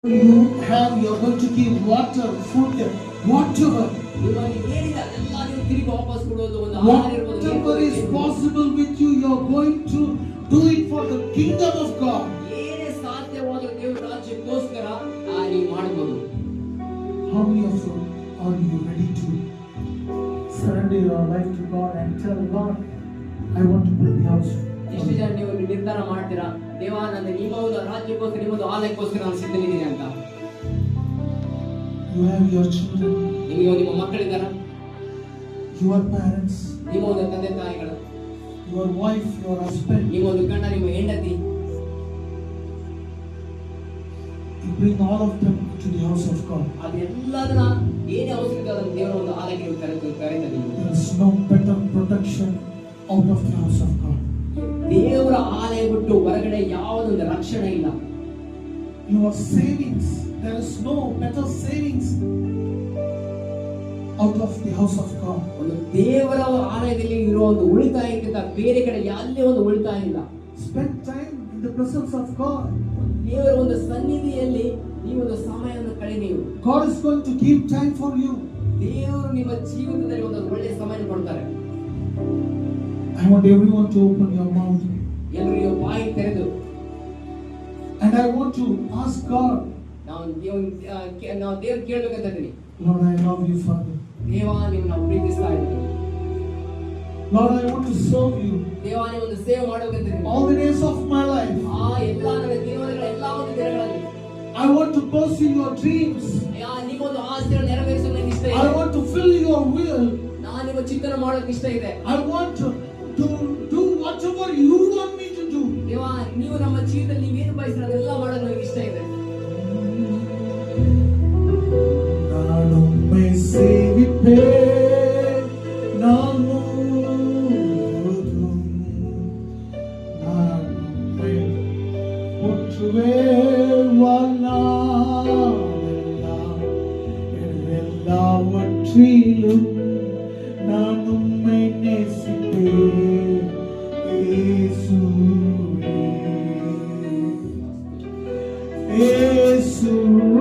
You're going to give water, food, whatever. Whatever is possible with you, you're going to do it for the kingdom of God. How many of you are you ready to surrender your life to God and tell God, I want to build the house? ಎಷ್ಟು ಜನ ನೀವು ನಿರ್ಧಾರ ಮಾಡ್ತೀರಾ, ದೇವ ನನ್ನ ನಿಮ್ಮ ಒಂದು ರಾಜ್ಯಕ್ಕೋಸ್ಕರ ನಿಮ್ಮದು ಆಲಯಕ್ಕೋಸ್ಕರ ನಾನು ಸಿದ್ಧನಿದ್ದೀನಿ ಅಂತ? You have your children. ನಿಮ್ಮ ಮಕ್ಕಳಿದ್ದಾರಾ? Your parents. ನಿಮ್ಮ ಒಂದು ತಂದೆ ತಾಯಿಗಳು. Your wife, your husband. ನಿಮ್ಮ ಒಂದು ಗಂಡ, ನಿಮ್ಮ ಹೆಂಡತಿ. You bring all of them to the house of God. ಅದೆಲ್ಲದನ್ನ ಏನೇ ಅವಶ್ಯಕ ಇದೆ ಅದನ್ನು ದೇವರ ಒಂದು ಆಲಯಕ್ಕೆ ಕರೆಯುತ್ತಾರೆ. There is no better protection out of the house of God. ದೇವರ ಆಲಯ ಬಿಟ್ಟು ಹೊರಗಡೆ ಯಾವುದೊಂದು ರಕ್ಷಣೆ ಇಲ್ಲ. Your savings, there is no better savings out of the house of God. ಒಂದು ದೇವರ ಆಲಯದಲ್ಲಿ ಇರುವ ಒಂದು ಉಳಿತಾಯಕ್ಕಿಂತ ಬೇರೆ ಕಡೆ ಯಾವುದೇ ಒಂದು ಉಳಿತಾಯ ಇಲ್ಲ. Spend time in the presence of God. ದೇವರ ಒಂದು ಸನ್ನಿಧಿಯಲ್ಲಿ ನೀವು ಒಂದು ಸಮಯವನ್ನು ಕಳೆಯಿರಿ. God is going to give time for you. ದೇವರು ನಿಮ್ಮ ಜೀವಿತದಲ್ಲಿ ಒಂದು ಒಳ್ಳೆಯ ಸಮಯ ಕೊಡ್ತಾರೆ. I want everyone to open your mouth. ಎಲ್ಲರೂ ಬಾಯಿ ತೆರೆದು, and I want to ask God. ನಾವು ದೇವರು ಕೇಳಬೇಕಂತ ಇದ್ದೀನಿ. Lord, I love you, Father. ದೇವ ನಿಮ್ಮನ್ನು ಪ್ರೀತಿಸ್ತಾ ಇದ್ದೀನಿ. Lord, I want to serve you. ದೇವ ನೀವು ಒಂದು ಸೇವೆ ಮಾಡಬೇಕಂತ ಇದ್ದೀನಿ. All the days of my life. ಎಲ್ಲ ನನ್ನ ಜೀವನಗಳ ಎಲ್ಲ ಒಂದು ದಿನಗಳಲ್ಲಿ I want to pursue your dreams. ನಿಮ್ಮ ಒಂದು ಆಸೆಗಳನ್ನು ನೆರವೇರಿಸಲು ನನಗೆ ಇಷ್ಟ ಇದೆ. I want to fill your will. ನಾನು ನಿಮ್ಮ ಚಿತ್ತನ ಮಾಡೋಕೆ ಇಷ್ಟ ಇದೆ. I want to do whatever you want me to do. ದೇವ ನೀವು ನಮ್ಮ ಜೀವಿತದಲ್ಲಿ ನೀವೇನು ಬಯಸ್ತೀರ ಅದೆಲ್ಲ ಮಾಡೋಕೆ ನನಗೆ ಇಷ್ಟ ಇದೆ. ನಾನೊಮ್ಮೆ ಸೇವಿಪೆ ನಾನು ನಾನೊಮ್ಮೆ ಹುಟ್ಟುವೆ எல்லாவற்றிலும் நானும்மை நேசிப்பேன் இயேசுவே இயேசுவே